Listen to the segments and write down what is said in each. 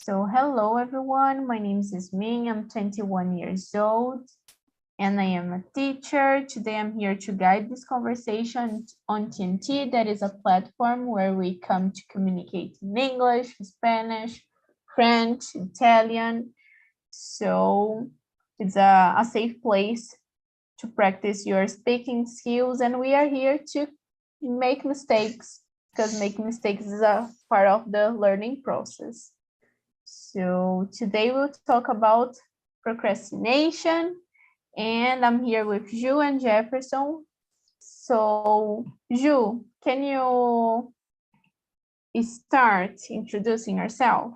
So hello everyone, my name is Yasmin, I'm 21 years old and I am a teacher. Today I'm here to guide this conversation on TNT, that is a platform where we come to communicate in English, Spanish, French, Italian. So it's a safe place to practice your speaking skills, and we are here to make mistakes because making mistakes is a part of the learning process. So today we'll talk about procrastination, and I'm here with Ju and Jefferson. So Ju, can you start introducing yourself?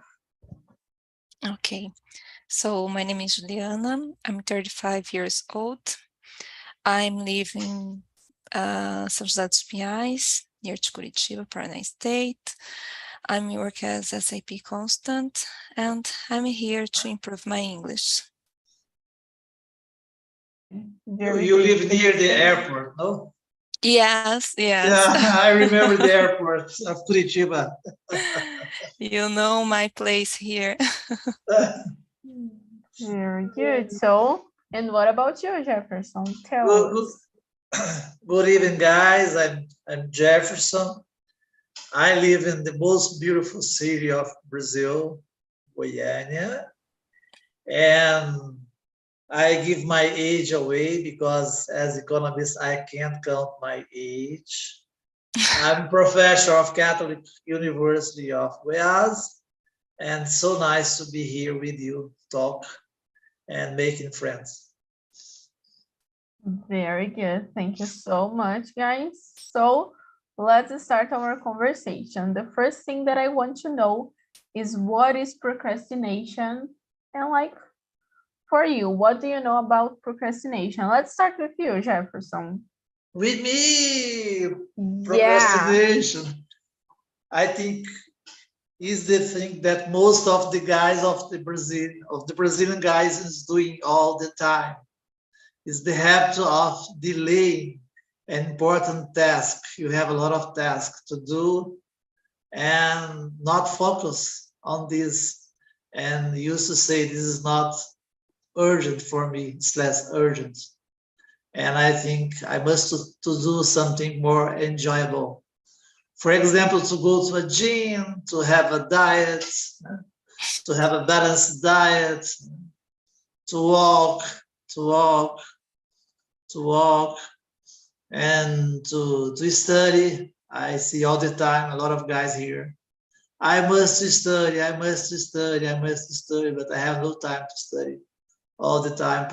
Okay, so my name is Juliana. I'm 35 years old. I'm living in São José dos Pinhais, near to Curitiba, Paraná State. I'm working as SAP Constant, and I'm here to improve my English. You live near the airport, no? Yes. Yeah, I remember the airport of Curitiba. You know my place here. Very good. So, and what about you, Jefferson? Tell us. Good evening, guys. I'm Jefferson. I live in the most beautiful city of Brazil, Goiânia, and I give my age away because as economist, I can't count my age. I'm professor of Catholic University of Goiás, and so nice to be here with you, talk and making friends. Very good. Thank you so much, guys. So let's start our conversation. The first thing that I want to know is what is procrastination? And like for you, what do you know about procrastination? Let's start with you, Jefferson. With me, procrastination. Yeah. I think is the thing that most of the guys of the Brazilian guys is doing all the time. Is the habit of delaying an important task. You have a lot of tasks to do and not focus on this. And used to say this is not urgent for me, it's less urgent. And I think I must to do something more enjoyable. For example, to go to a gym, to have a diet, to have a balanced diet, to walk, and to study. I see all the time a lot of guys here. I must study, but I have no time to study. All the time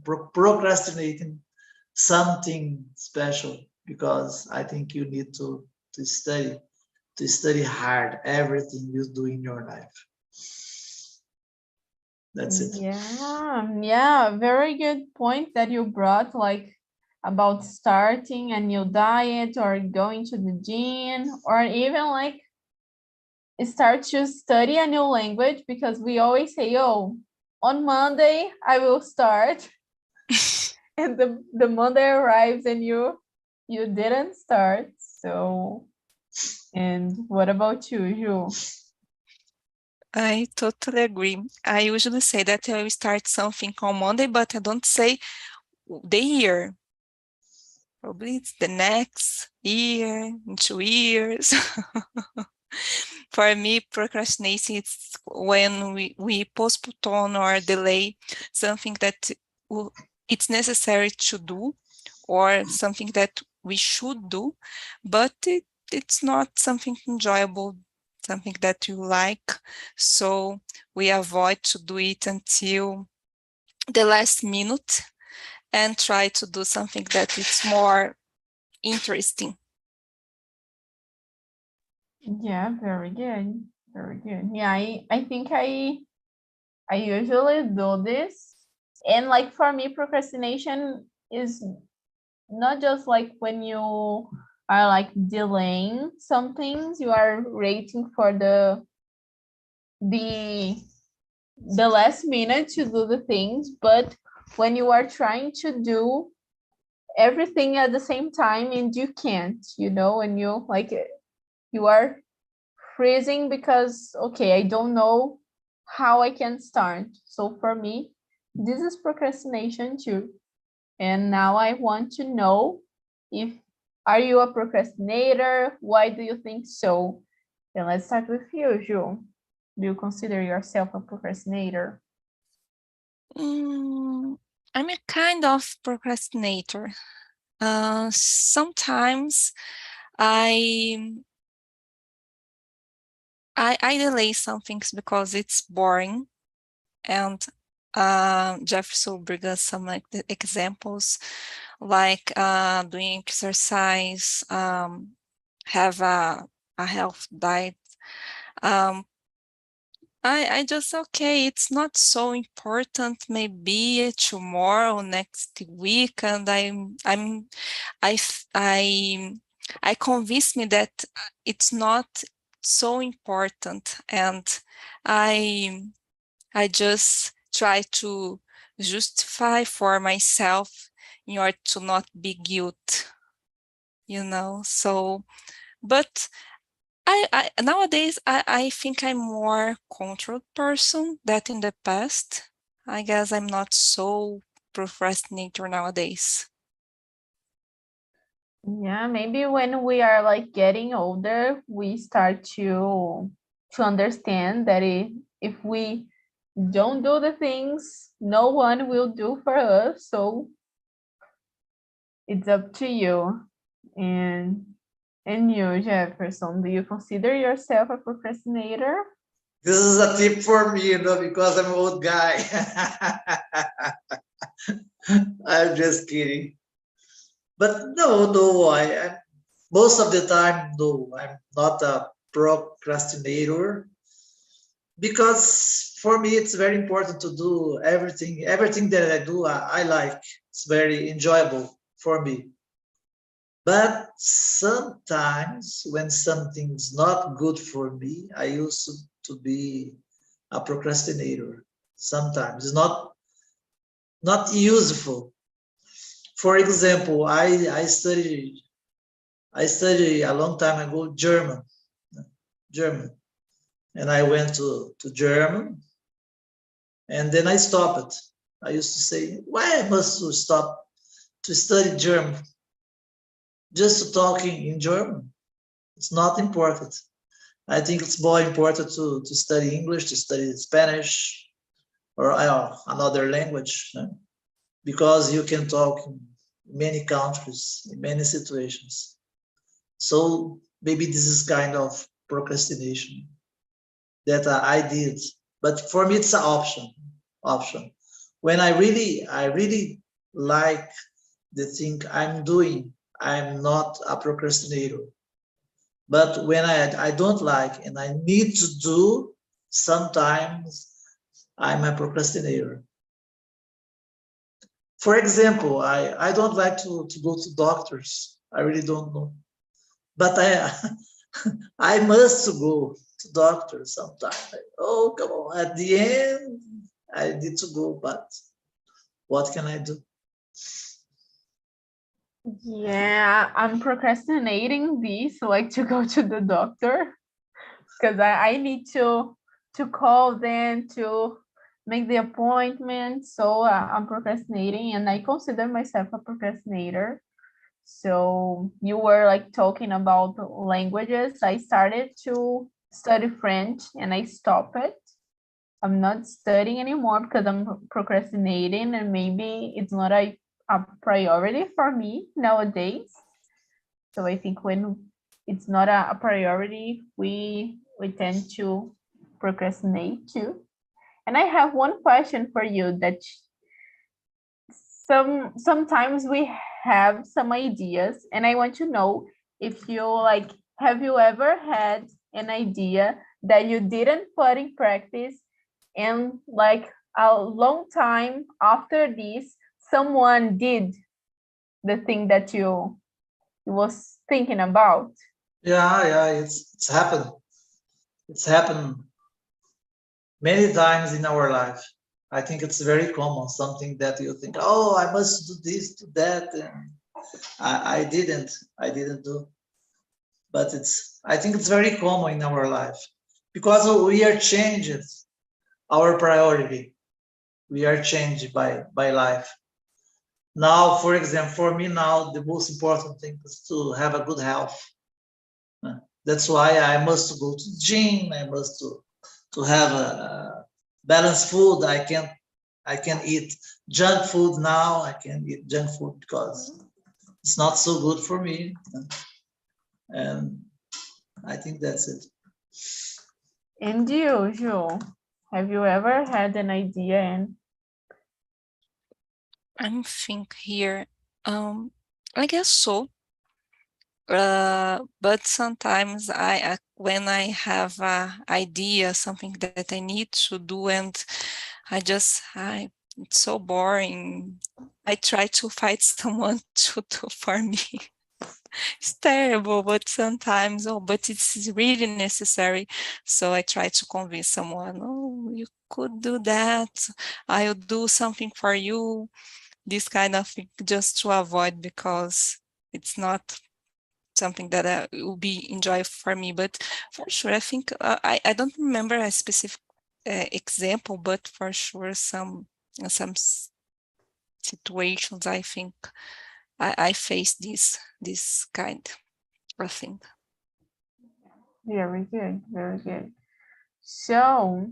procrastinating something special, because I think you need to study hard everything you do in your life. That's it. Yeah, very good point that you brought, like about starting a new diet or going to the gym, or even like start to study a new language, because we always say, oh, on Monday I will start. And the Monday arrives and you didn't start. So, and what about you, Ju? I totally agree. I usually say that I will start something on Monday, but I don't say the year. Probably it's the next year, in 2 years. For me, procrastination is when we postpone or delay something that it's necessary to do, or something that we should do, but it's not something enjoyable, something that you like. So we avoid to do it until the last minute and try to do something that is more interesting. Yeah, very good. Very good. Yeah, I think I usually do this. And like for me, procrastination is not just like when you are like delaying some things, you are waiting for the last minute to do the things, but when you are trying to do everything at the same time and you can't, and you like you are freezing because, okay, I don't know how I can start. So for me, this is procrastination too. And now I want to know if, are you a procrastinator? Why do you think so? Then let's start with you, Ju. Do you consider yourself a procrastinator? I'm a kind of procrastinator. Sometimes I delay some things because it's boring, and Jefferson will bring us some like the examples, like doing exercise, have a health diet. I just, okay, it's not so important, maybe tomorrow, next week, and I convince me that it's not so important, and I just try to justify for myself in order to not be guilt, so, but I nowadays I think I'm more controlled person than in the past. I guess I'm not so procrastinator nowadays. Yeah, maybe when we are like getting older, we start to understand that if we don't do the things, no one will do for us. So it's up to you. And you, Jefferson, do you consider yourself a procrastinator? This is a tip for me, because I'm an old guy. I'm just kidding. But no, most of the time, no, I'm not a procrastinator, because for me, it's very important to do everything that I do, I like. It's very enjoyable for me. But sometimes when something's not good for me, I used to be a procrastinator. Sometimes it's not useful. For example, I studied a long time ago German, and I went to German, and then I stopped. I used to say, why I must stop to study German? Just talking in German, it's not important. I think it's more important to study English, to study Spanish, or another language, because you can talk in many countries, in many situations. So maybe this is kind of procrastination that I did, but for me it's an option. When I really like the thing I'm doing, I'm not a procrastinator. But when I don't like and I need to do, sometimes I'm a procrastinator. For example, I don't like to go to doctors. I really don't know. But I must go to doctors sometimes. Oh, come on. At the end, I need to go, but what can I do? Yeah, I'm procrastinating this, like to go to the doctor, because I need to call them to make the appointment. So I'm procrastinating, and I consider myself a procrastinator. So you were like talking about languages. I started to study French and I stopped it. I'm not studying anymore because I'm procrastinating, and maybe it's not a priority for me nowadays. So I think when it's not a priority, we tend to procrastinate too. And I have one question for you that sometimes we have some ideas, and I want to know if you like, have you ever had an idea that you didn't put in practice, and like a long time after this, someone did the thing that you was thinking about? Yeah, it's happened. It's happened many times in our life. I think it's very common, something that you think, oh, I must do this, do that, and I didn't do. but I think it's very common in our life because we are changed our priority. We are changed by life. Now, for example, for me now, the most important thing is to have a good health. That's why I must go to the gym. I must to have a balanced food. I can eat junk food now. I can eat junk food because it's not so good for me. And I think that's it. And you, Jo, have you ever had an idea and I think here, I guess so. But sometimes when I have an idea, something that I need to do, and it's so boring. I try to find someone to do for me. It's terrible, but sometimes, but it's really necessary. So I try to convince someone, you could do that. I'll do something for you. This kind of thing, just to avoid, because it's not something that will be enjoyable for me. But for sure, I think I don't remember a specific example, but for sure some situations I think I face this kind of thing. Very good, very good. So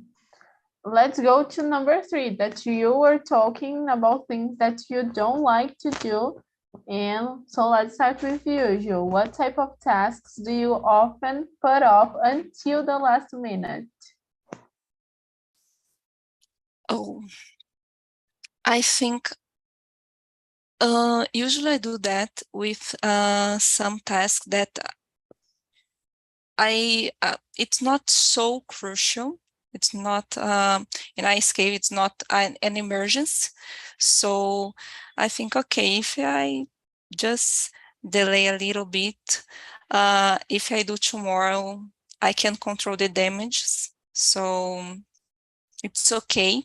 let's go to number 3, that you were talking about things that you don't like to do. And so let's start with you, Jo. What type of tasks do you often put off until the last minute? Oh, I think usually I do that with some tasks that it's not so crucial. It's not, in my case, it's not an emergency. So I think, okay, if I just delay a little bit, if I do tomorrow, I can control the damages. So it's okay.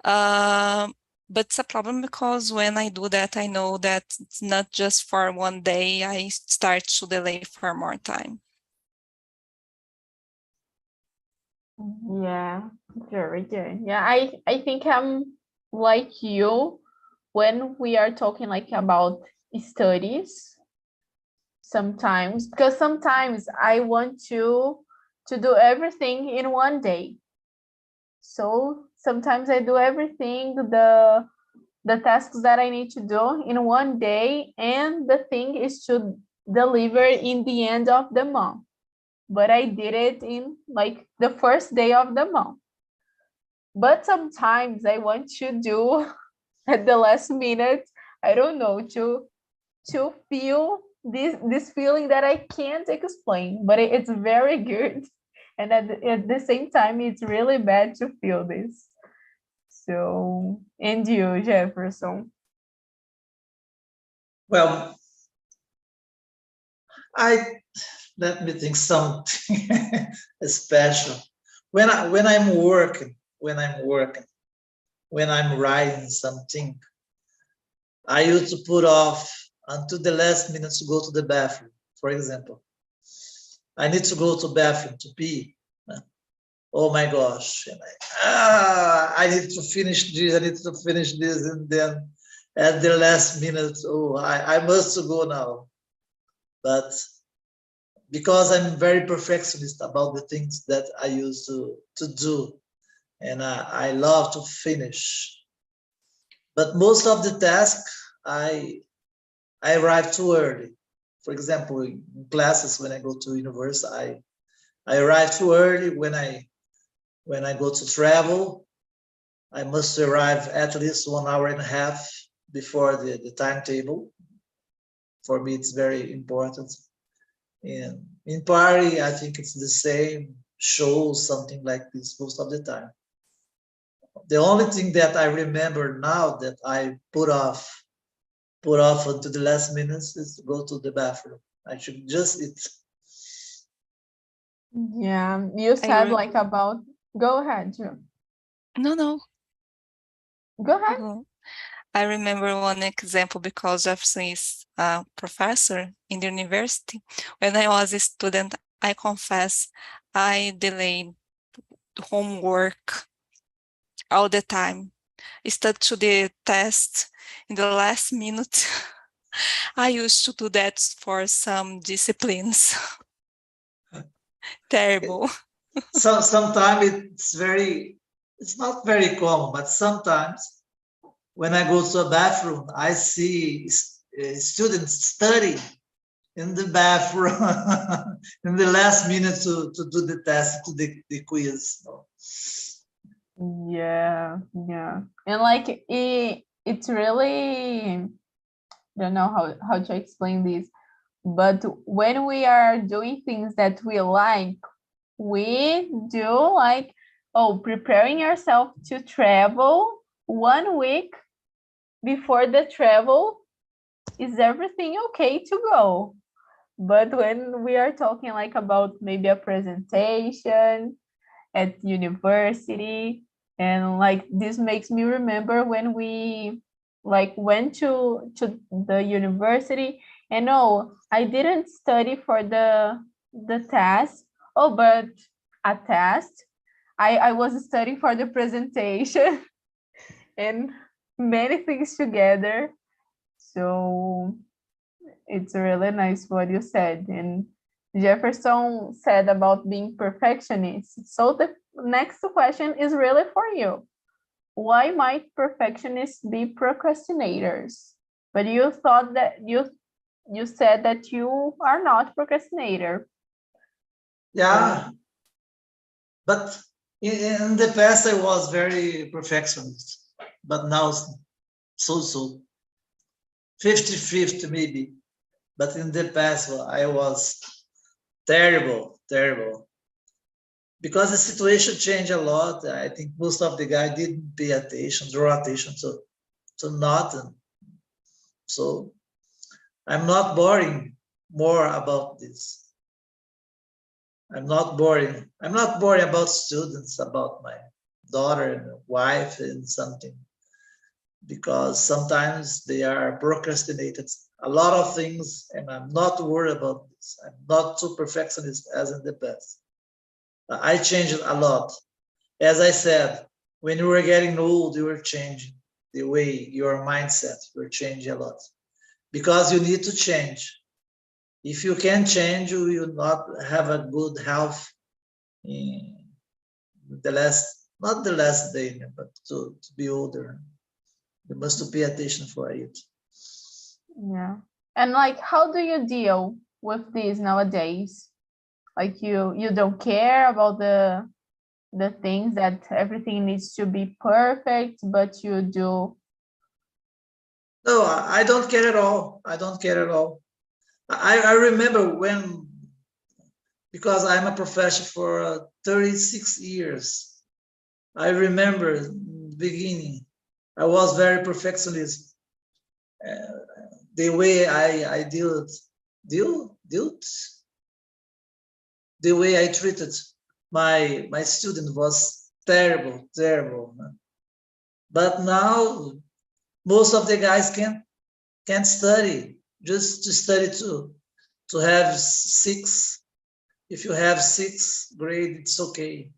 But it's a problem because when I do that, I know that it's not just for one day. I start to delay for more time. Yeah, very good. Yeah, I think I'm like you when we are talking like about studies sometimes, because sometimes I want to do everything in one day. So sometimes I do everything, the tasks that I need to do in one day, and the thing is to deliver in the end of the month. But I did it in like the first day of the month. But sometimes I want to do at the last minute, I don't know, to feel this feeling that I can't explain, but it's very good. And at the same time, it's really bad to feel this. So, and you, Jefferson? Well, let me think something special. When I'm working, when I'm writing something, I used to put off until the last minute to go to the bathroom. For example, I need to go to the bathroom to pee. Oh my gosh! And I need to finish this. I need to finish this, and then at the last minute, I must go now. But because I'm very perfectionist about the things that I used to do, and I love to finish. But most of the tasks, I arrive too early. For example, in classes, when I go to university, I arrive too early. When I go to travel, I must arrive at least 1 hour and a half before the timetable. For me, it's very important. And in party, I think it's the same, shows, something like this most of the time. The only thing that I remember now that I put off until the last minutes is to go to the bathroom. I should just eat. Yeah, you said like about, go ahead, Joe. No. Go ahead. I remember one example because Jefferson is a professor in the university. When I was a student, I confess I delayed homework all the time. Stuck to the test in the last minute. I used to do that for some disciplines. Terrible. Sometimes it's not very common, but sometimes when I go to a bathroom, I see students study in the bathroom in the last minute to do the test, to the quiz. Yeah. And like it's really, don't know how to explain this, but when we are doing things that we like, we do like, preparing ourselves to travel 1 week before the travel. Is everything okay to go? But when we are talking like about maybe a presentation at university, and like this makes me remember when we like went to the university, and I didn't study for the test. But a test, I was studying for the presentation and many things together. So it's really nice what you said. And Jefferson said about being perfectionist. So the next question is really for you. Why might perfectionists be procrastinators? But you thought that you said that you are not procrastinator. Yeah, but in the past I was very perfectionist, but now so 50-50 maybe. But in the past I was terrible. Because the situation changed a lot. I think most of the guys didn't pay attention, draw attention to nothing. So I'm not boring more about this. I'm not boring about students, about my daughter and wife and something, because sometimes they are procrastinated a lot of things, and I'm not worried about this. I'm not too perfectionist as in the past. I changed a lot. As I said, when you were getting old, you were changing the way your mindset, you were changing a lot, because you need to change. If you can change, you will not have a good health in not the last day, but to be older. You must pay attention for it. Yeah. And like, how do you deal with this nowadays? Like you don't care about the things that everything needs to be perfect, but you do. No, I don't care at all. I remember when, because I'm a professor for 36 years, I remember the beginning, I was very perfectionist. The way I dealt, the way I treated my student was terrible. But now most of the guys can't study, just to study to have 6. If you have 6th grade, it's okay.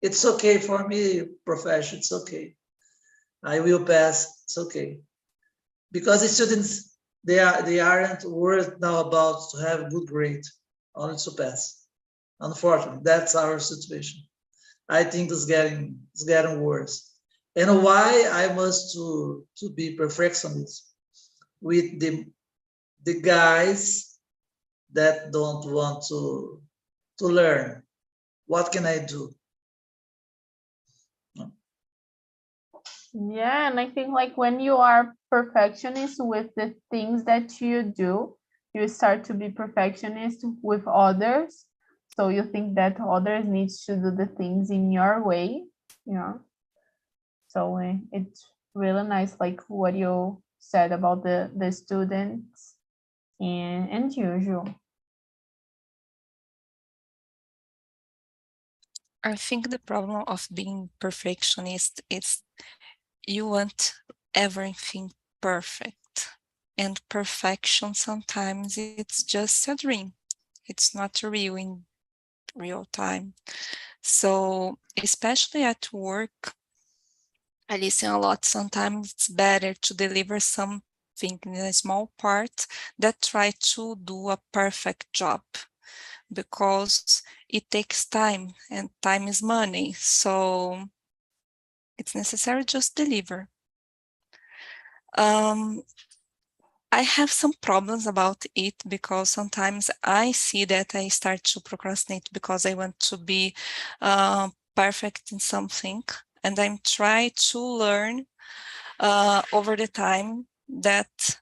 It's okay for me, profession, it's okay. I will pass, it's okay. Because the students, they aren't worried now about to have good grade, only to pass. Unfortunately, that's our situation. I think it's getting worse. And why I must to be perfectionist with the guys that don't want to learn. What can I do? Yeah, and I think like when you are perfectionist with the things that you do, you start to be perfectionist with others. So you think that others needs to do the things in your way. Yeah. So it's really nice, like what you said about the students and usual. I think the problem of being perfectionist is you want everything perfect. and perfection sometimes it's just a dream. It's not real in real time. So especially at work, I listen a lot. Sometimes it's better to deliver something in a small part that try to do a perfect job, because it takes time and time is money. So it's necessary just deliver. I have some problems about it because sometimes I see that I start to procrastinate because I want to be perfect in something, and I'm trying to learn over the time that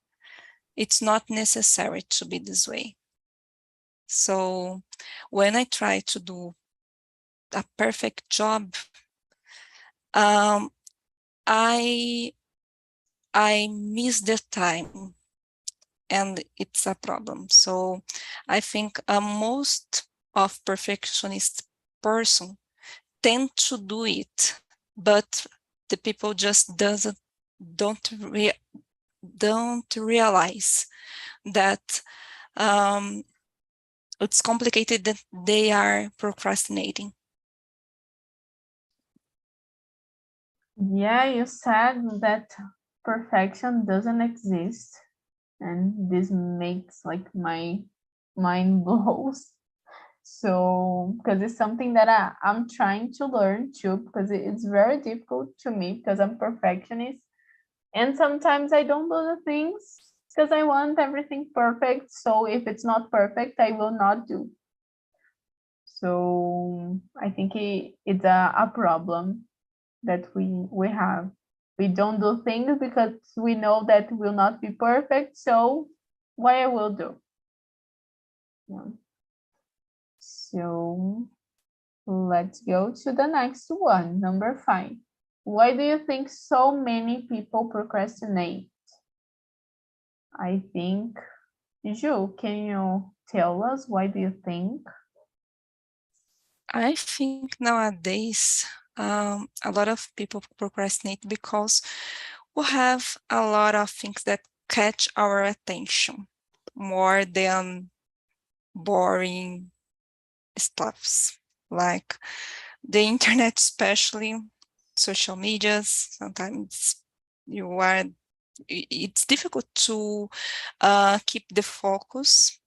it's not necessary to be this way. So when I try to do a perfect job, I miss the time, and it's a problem. So I think most of perfectionist person tend to do it, but the people just don't realize that it's complicated, that they are procrastinating. Yeah, you said that perfection doesn't exist, and this makes like my mind blows. So, because it's something that I'm trying to learn too, because it's very difficult to me because I'm perfectionist. And sometimes I don't do the things because I want everything perfect. So if it's not perfect, I will not do. So I think it's a problem that we have. We don't do things because we know that will not be perfect. So why I will do? Yeah. So let's go to the next one, number 5. Why do you think so many people procrastinate? I think, Ju, can you tell us why do you think? I think nowadays a lot of people procrastinate because we have a lot of things that catch our attention more than boring stuffs, like the internet, especially social medias. Sometimes it's difficult to keep the focus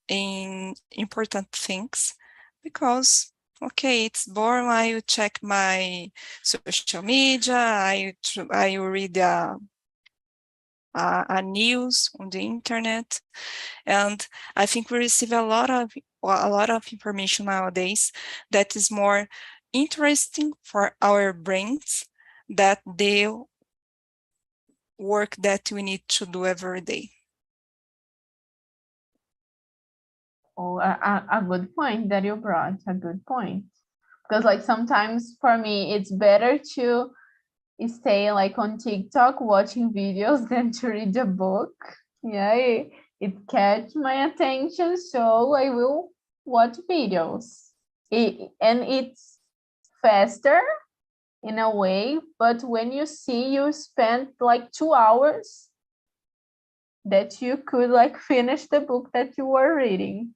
in important things because, okay, it's boring. I will check my social media, I will read a news on the internet, and I think we receive a lot of information nowadays that is more interesting for our brains that the work that we need to do every day. Oh, a good point that you brought, a good point. Because like sometimes for me, it's better to stay like on TikTok watching videos than to read a book. Yeah, it catch my attention, so I will watch videos. And it's faster in a way, but when you see you spent like 2 hours that you could like finish the book that you were reading.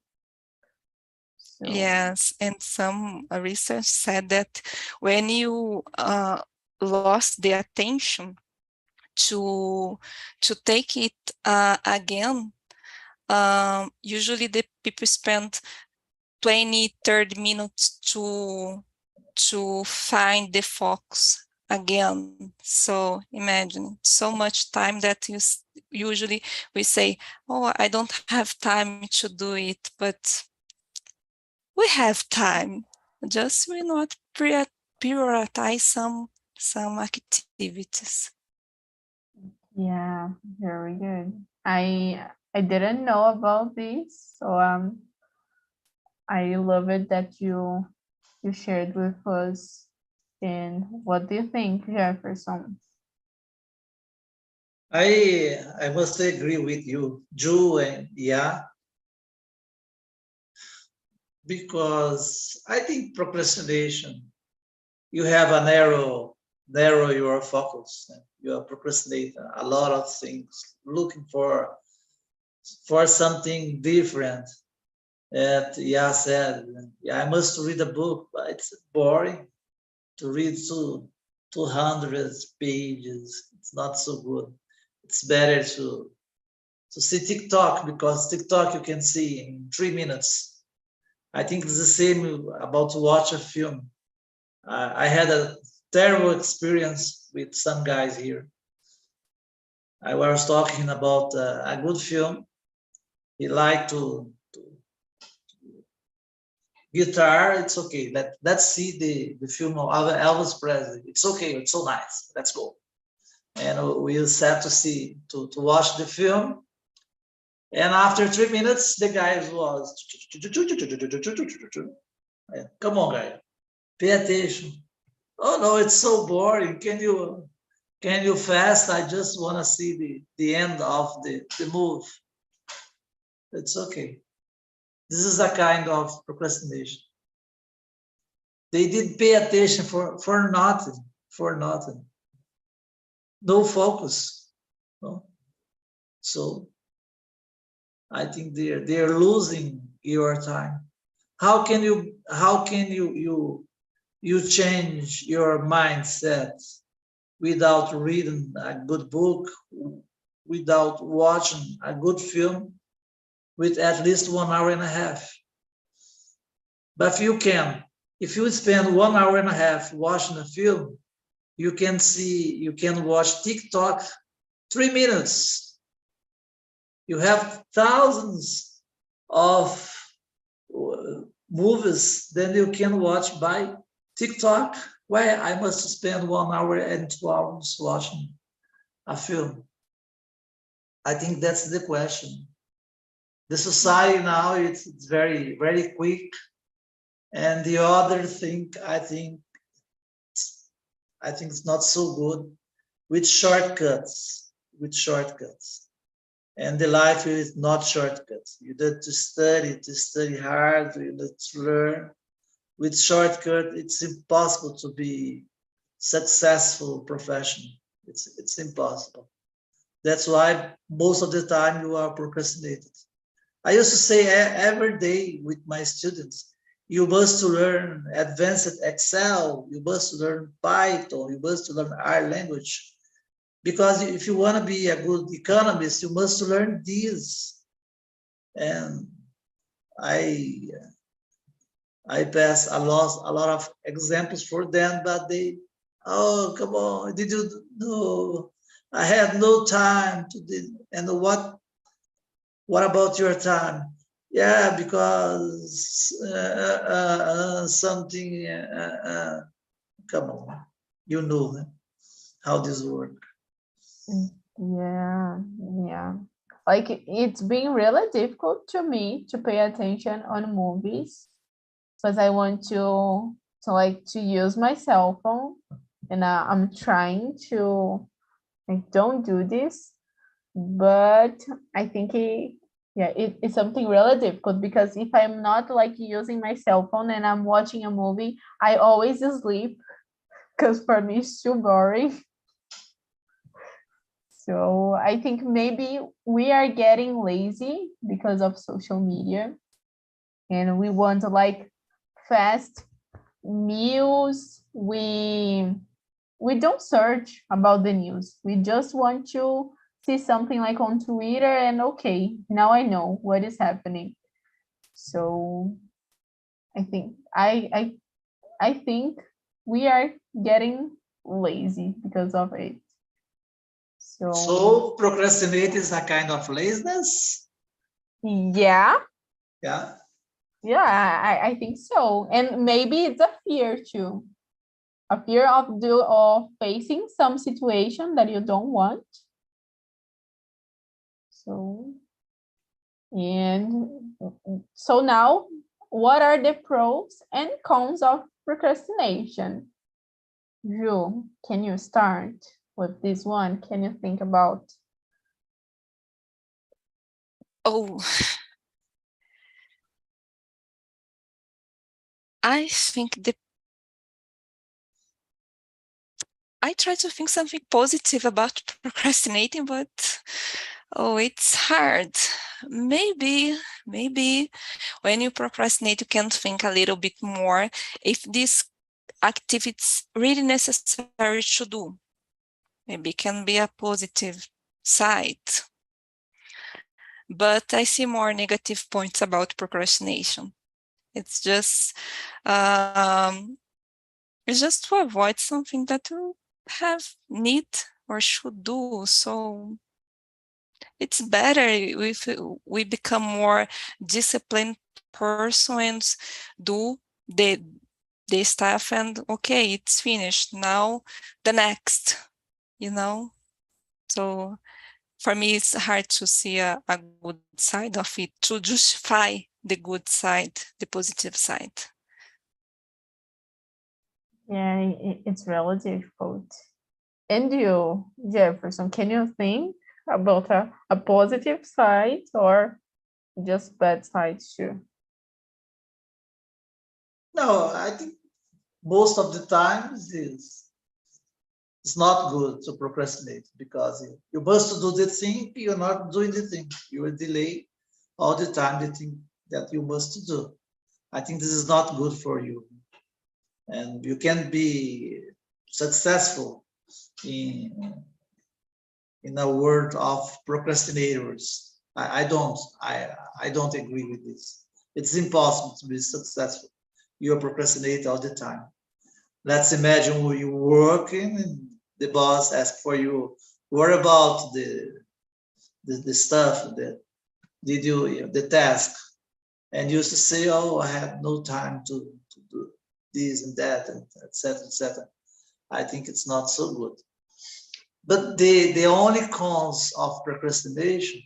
So, Yes, and some research said that when you lost the attention to take it again, usually the people spend 20-30 minutes to find the focus again. So imagine so much time that usually we say, oh, I don't have time to do it, but we have time, just we not prioritize some activities. yeah, very good. I didn't know about this, so I love it that you shared with us. And what do you think, Jefferson? I must agree with you, Ju, and yeah, because I think procrastination, you have a narrow narrow your focus. You are procrastinating a lot of things, looking for something different. And yeah, said, yeah, I must read a book, but it's boring to read 200 pages. It's not so good. It's better to see TikTok, because TikTok you can see in 3 minutes. I think it's the same about to watch a film. I had a terrible experience with some guys here. I was talking about a good film. He liked to guitar. It's okay. Let's see the film of Elvis Presley. It's okay. It's so nice. Let's go. And we sat to watch the film. And after 3 minutes, the guy was, come on, guy, pay attention. Oh no, it's so boring. Can you fast? I just want to see the end of the move. It's okay. This is a kind of procrastination. They didn't pay attention for nothing. No focus. No? So I think they're losing your time. How can you change your mindset without reading a good book, without watching a good film, with at least 1 hour and a half? But if you spend 1 hour and a half watching a film, you can watch TikTok 3 minutes. You have thousands of movies that you can watch by TikTok. Why I must spend 1 hour and 2 hours watching a film? I think that's the question. The society now, it's very, very quick. And the other thing, I think it's not so good with shortcuts. And the life is not shortcuts. You need to study hard, you need to learn. With shortcut, it's impossible to be successful professional. It's impossible. That's why most of the time you are procrastinated. I used to say every day with my students, you must learn advanced Excel, you must learn Python, you must learn R language. Because if you want to be a good economist, you must learn this. And I pass a lot of examples for them, but they, oh, come on, did you know? I had no time to do. And what about your time? Yeah, because something, come on, you know how this works. Yeah. Like it's been really difficult to me to pay attention on movies because I want to use my cell phone, and I'm trying to don't do this, but I think it's something really difficult, because if I'm not using my cell phone and I'm watching a movie, I always sleep because for me it's too boring. So I think maybe we are getting lazy because of social media, and we want fast news. We don't search about the news. We just want to see something on Twitter and okay, now I know what is happening. So I think I think we are getting lazy because of it. So procrastinate is a kind of laziness? Yeah. Yeah. Yeah, I think so. And maybe it's a fear too. A fear of facing some situation that you don't want. So now, what are the pros and cons of procrastination? Ju, can you start with this one? Can you think about? Oh, I think I try to think something positive about procrastinating, but it's hard. Maybe when you procrastinate, you can think a little bit more if this activity is really necessary to do. Maybe it can be a positive side. But I see more negative points about procrastination. It's just to avoid something that you have need or should do. So it's better if we become more disciplined persons, do the stuff, and okay, it's finished. Now the next, So for me, it's hard to see a good side of it, to justify the good side, the positive side. Yeah, it's really difficult. And you, Jefferson, can you think about a positive side or just bad sides too? No, I think most of the times it's not good to procrastinate, because you must do the thing, you're not doing the thing. You will delay all the time the thing that you must do. I think this is not good for you. And you can be successful in a world of procrastinators. I don't agree with this. It's impossible to be successful. You procrastinate all the time. Let's imagine you're working and the boss asks for you, what about the stuff that did you the task? And you used to say, oh, I have no time to do this and that, and etc. etc. I think it's not so good. But the only cause of procrastination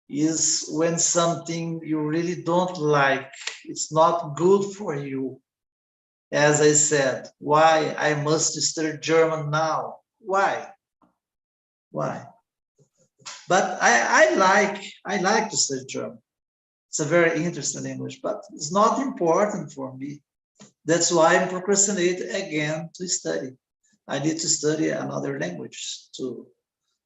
is when something you really don't like, it's not good for you. As I said, why I must study German now? Why? But I like to study German. It's a very interesting language, but it's not important for me. That's why I'm procrastinating again to study. I need to study another language to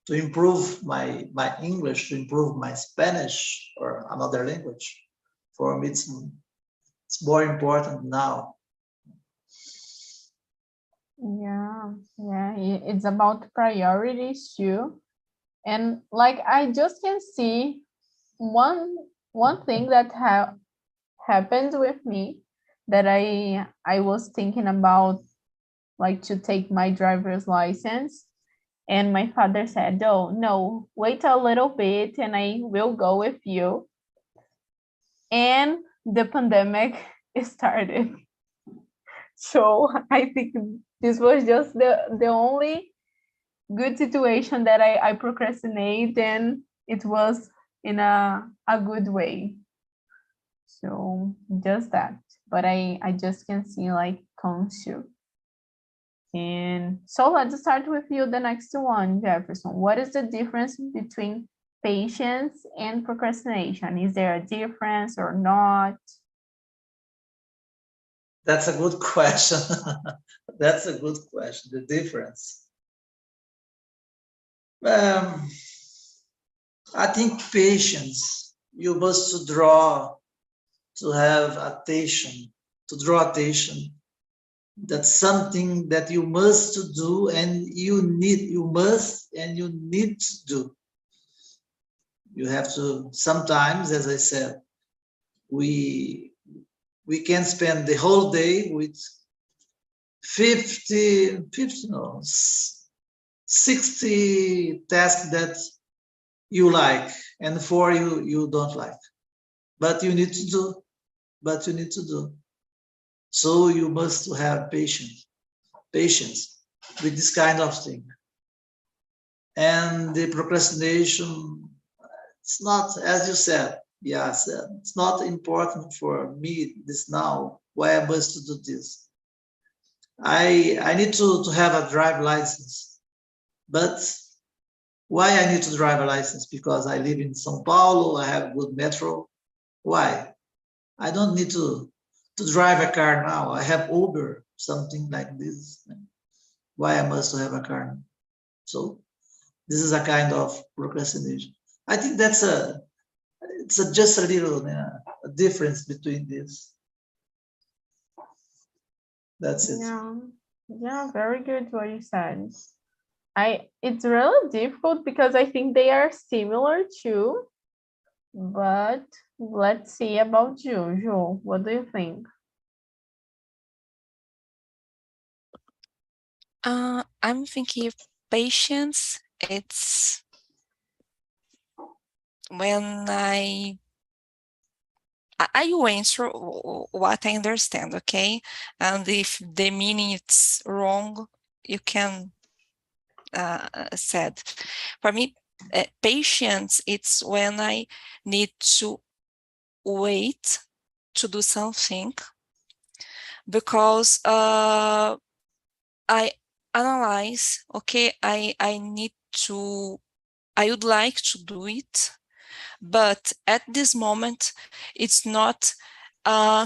improve my English, to improve my Spanish or another language. For me, it's more important now. Yeah, it's about priorities too. And like I just can see one thing that happened with me, that I was thinking about, like, to take my driver's license, and my father said, oh no, wait a little bit and I will go with you. And the pandemic started. So I think this was just the only good situation that I procrastinate, and it was in a good way. So just that. But I just can see like cons too. And so let's start with you, the next one, Jefferson. What is the difference between patience and procrastination? Is there a difference or not? That's a good question. That's a good question, the difference. I think patience, you must to have attention, to draw attention. That's something that you must do and you must and you need to do. You have to, sometimes, as I said, we can spend the whole day with 60 tasks that you like and 4 you don't like, but you need to do. So you must have patience with this kind of thing. And the procrastination, it's not, as you said, yes, it's not important for me this now, why I must do this. I need to have a drive license, but why I need to drive a license? Because I live in São Paulo, I have good metro. Why? I don't need to drive a car now. I have Uber, something like this. why I must have a car. So this is a kind of procrastination. I think it's just a little a difference between this. That's it. Yeah, very good what you said. It's really difficult because I think they are similar too, but let's see about you, Jo. What do you think? I'm thinking patience, it's when I will answer what I understand, okay? And if the meaning is wrong, you can said. For me, patience, it's when I need to wait to do something because I analyze, okay, I would like to do it, but at this moment, it's not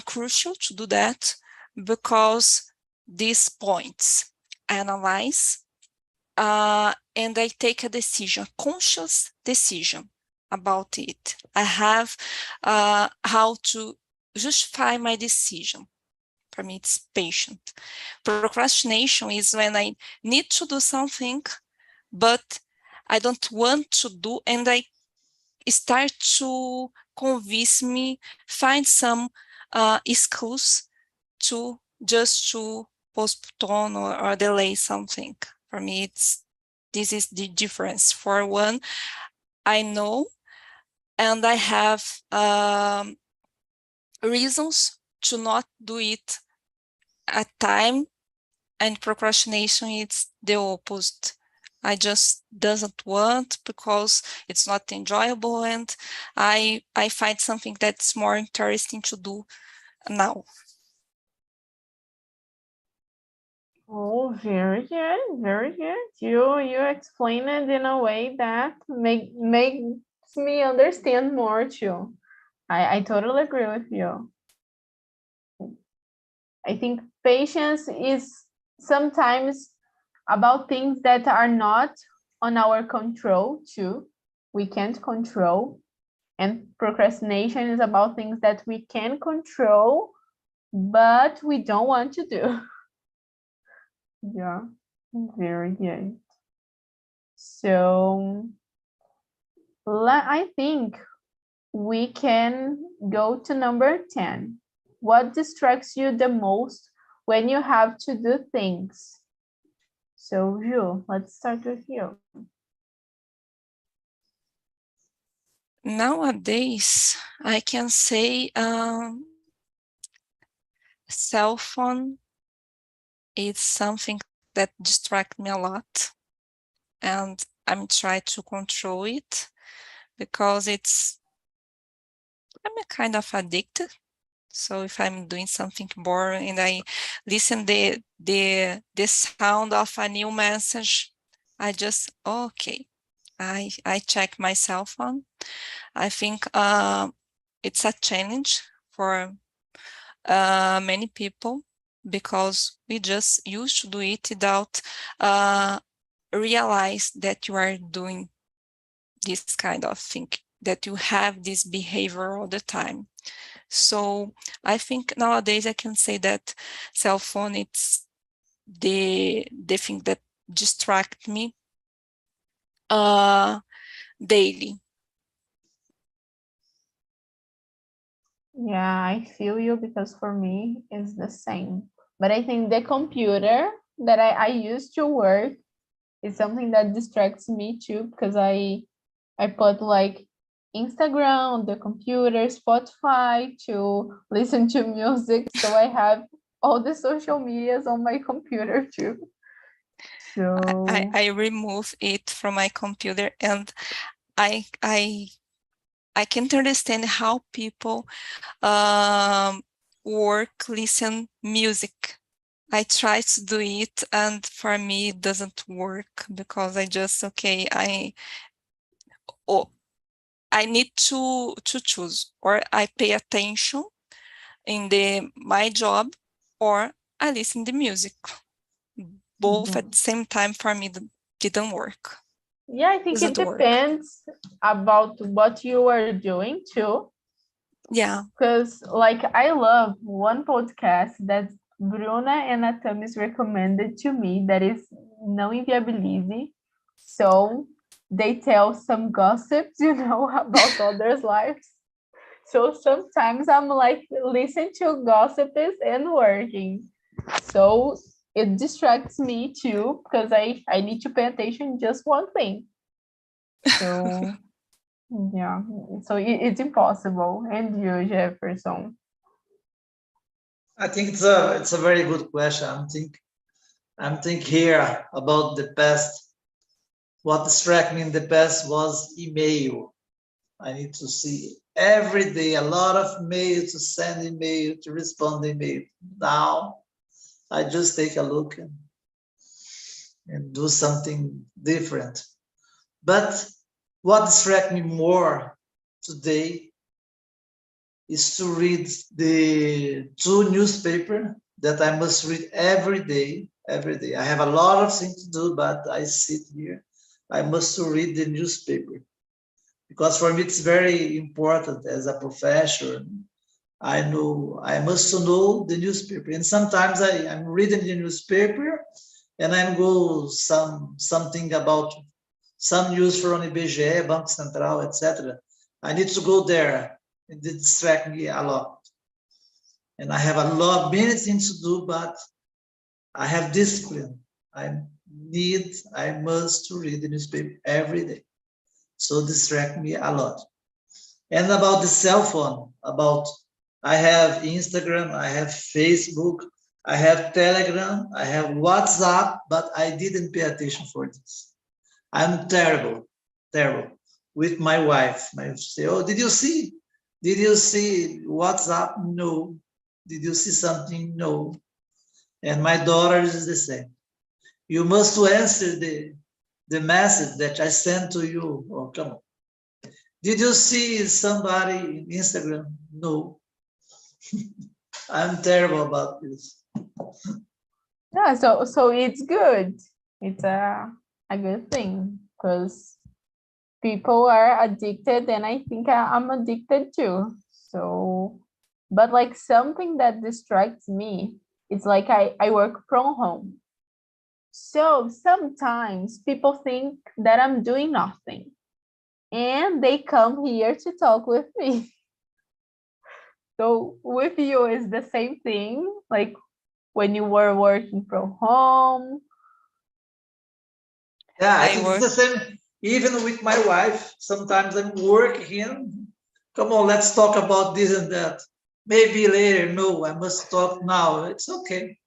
crucial to do that because these points analyze and I take a decision, conscious decision about it. I have how to justify my decision. For me, it's patient. Procrastination is when I need to do something, but I don't want to do, and I start to convince me, find some excuse to postpone or delay something. For me, this is the difference. For one, I know, and I have reasons to not do it at time, and procrastination is the opposite. I just doesn't want because it's not enjoyable, and I find something that's more interesting to do now. Oh, very good, very good. You explain it in a way that makes me understand more too. I totally agree with you. I think patience is sometimes about things that are not on our control too. We can't control. And procrastination is about things that we can control, but we don't want to do. Yeah, very good. So I think we can go to number 10. What distracts you the most when you have to do things? So Ju, let's start with you. Nowadays, I can say cell phone is something that distracts me a lot, and I'm trying to control it because I'm a kind of addicted. So if I'm doing something boring and I listen the sound of a new message, I just okay. I check my cell phone. I think it's a challenge for many people because we just used to do it without realize that you are doing this kind of thing, that you have this behavior all the time. So I think nowadays I can say that cell phone, it's the thing that distract me daily. Yeah, I feel you because for me it's the same. But I think the computer that I use to work is something that distracts me too because I put like Instagram on the computer, Spotify to listen to music. So I have all the social medias on my computer too. So I remove it from my computer, and I can't understand how people work, listen music. I try to do it, and for me it doesn't work because I just I need to choose, or I pay attention in my job, or I listen to music. both at the same time for me didn't work. Yeah, I think it depends about what you are doing too. Yeah. Because like I love one podcast that Bruna and Atamis recommended to me that is Não Inviabilize. So they tell some gossips, about others' lives. So sometimes I'm like listening to gossips and working. So it distracts me too because I need to pay attention to just one thing. So yeah, so it's impossible. And you, Jefferson? I think it's a very good question. I'm thinking here about the past. What distracted me in the past was email. I need to see every day a lot of mail, to send email, to respond email. Now I just take a look and do something different. But what distracts me more today is to read the 2 newspapers that I must read every day. Every day. I have a lot of things to do, but I sit here. I must read the newspaper. Because for me, it's very important as a professor. I must know the newspaper. And sometimes I'm reading the newspaper and I'm go something about some news from IBGE, Banco Central, etc. I need to go there. It distracts me a lot. And I have many things to do, but I have discipline. I must read the newspaper every day. So distract me a lot. And about the cell phone, I have Instagram, I have Facebook, I have Telegram, I have WhatsApp, but I didn't pay attention for this. I'm terrible with my wife. My wife say, "Oh, did you see WhatsApp? No. Did you see something? No." And my daughter is the same. You must answer the message that I sent to you. Oh, come on. Did you see somebody in Instagram? No. I'm terrible about this. Yeah, so it's good. It's a good thing because people are addicted, and I think I'm addicted too. So, but like something that distracts me, it's like I work from home. So sometimes people think that I'm doing nothing and they come here to talk with me. So with you is the same thing, like when you were working from home. Yeah, I think it's the same. Even with my wife, sometimes I'm working. Come on, let's talk about this and that. Maybe later. No, I must talk now. It's okay.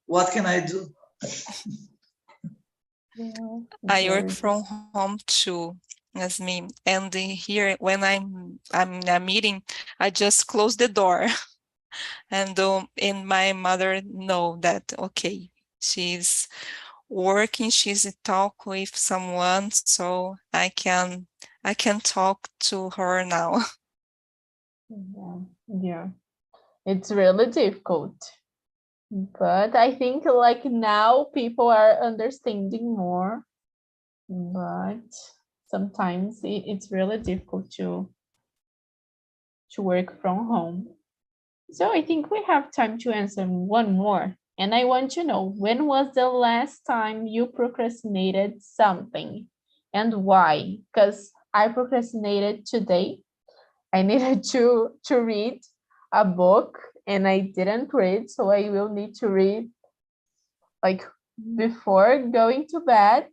What can I do? Yeah, I work from home too, as me. And here, when I'm in a meeting, I just close the door, and my mother know that okay, she's working, she's talk with someone, so I can talk to her now. Yeah, it's really difficult. But I think like now people are understanding more, but sometimes it's really difficult to work from home. So I think we have time to answer one more. And I want to know, when was the last time you procrastinated something and why? Because I procrastinated today. I needed to read a book and I didn't read, so I will need to read like before going to bed.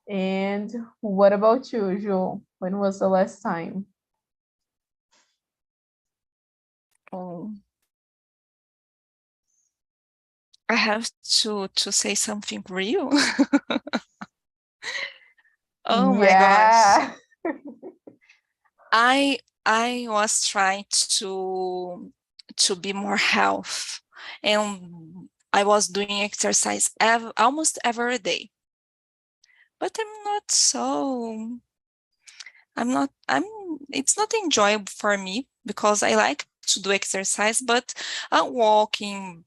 And what about you, Jo? When was the last time? Oh, I have to say something real. Oh my gosh. I was trying to be more health, and I was doing exercise almost every day. But it's not enjoyable for me because I like to do exercise, but walking,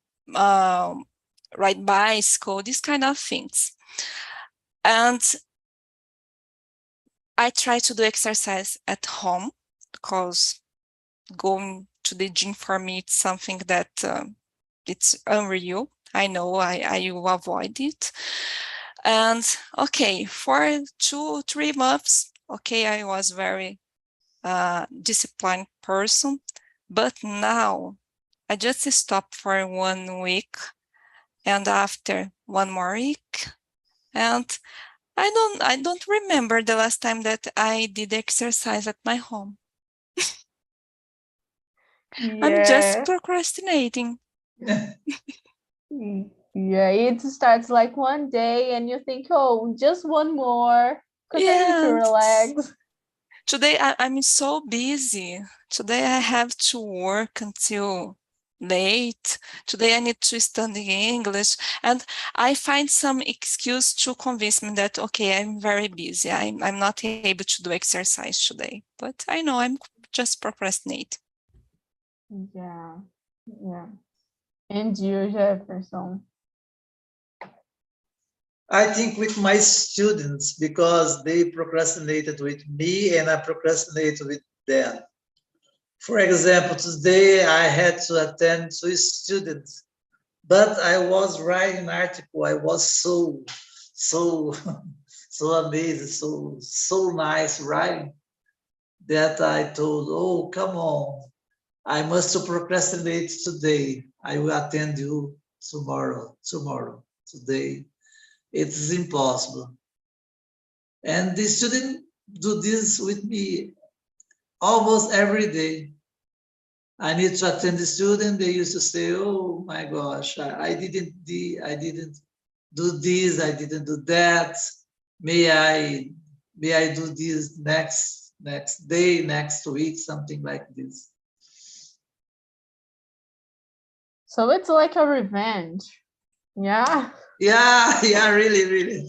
ride bicycle, these kind of things. And I try to do exercise at home because going to the gym for me, it's something that it's unreal. I know I will avoid it. And okay, for 2-3 months, okay, I was very disciplined person, but now I just stopped for 1 week, and after 1 more week, and I don't remember the last time that I did exercise at my home. I'm just procrastinating. Yeah, it starts like one day and you think, oh, just one more, because I need to relax. Today I'm so busy. Today I have to work until late. Today I need to study English, and I find some excuse to convince me that, okay, I'm very busy. I'm not able to do exercise today, but I know I'm just procrastinating. Yeah. And you, Jefferson? I think with my students, because they procrastinated with me and I procrastinated with them. For example, today I had to attend to students, but I was writing an article. I was so amazing, so nice writing that I told, oh, come on, I must procrastinate today. I will attend you tomorrow. Today. It's impossible. And the student do this with me almost every day. I need to attend the student. They used to say, oh my gosh, I didn't do this, I didn't do that. May I do this next day, next week, something like this. So it's like a revenge. Yeah. Yeah, really.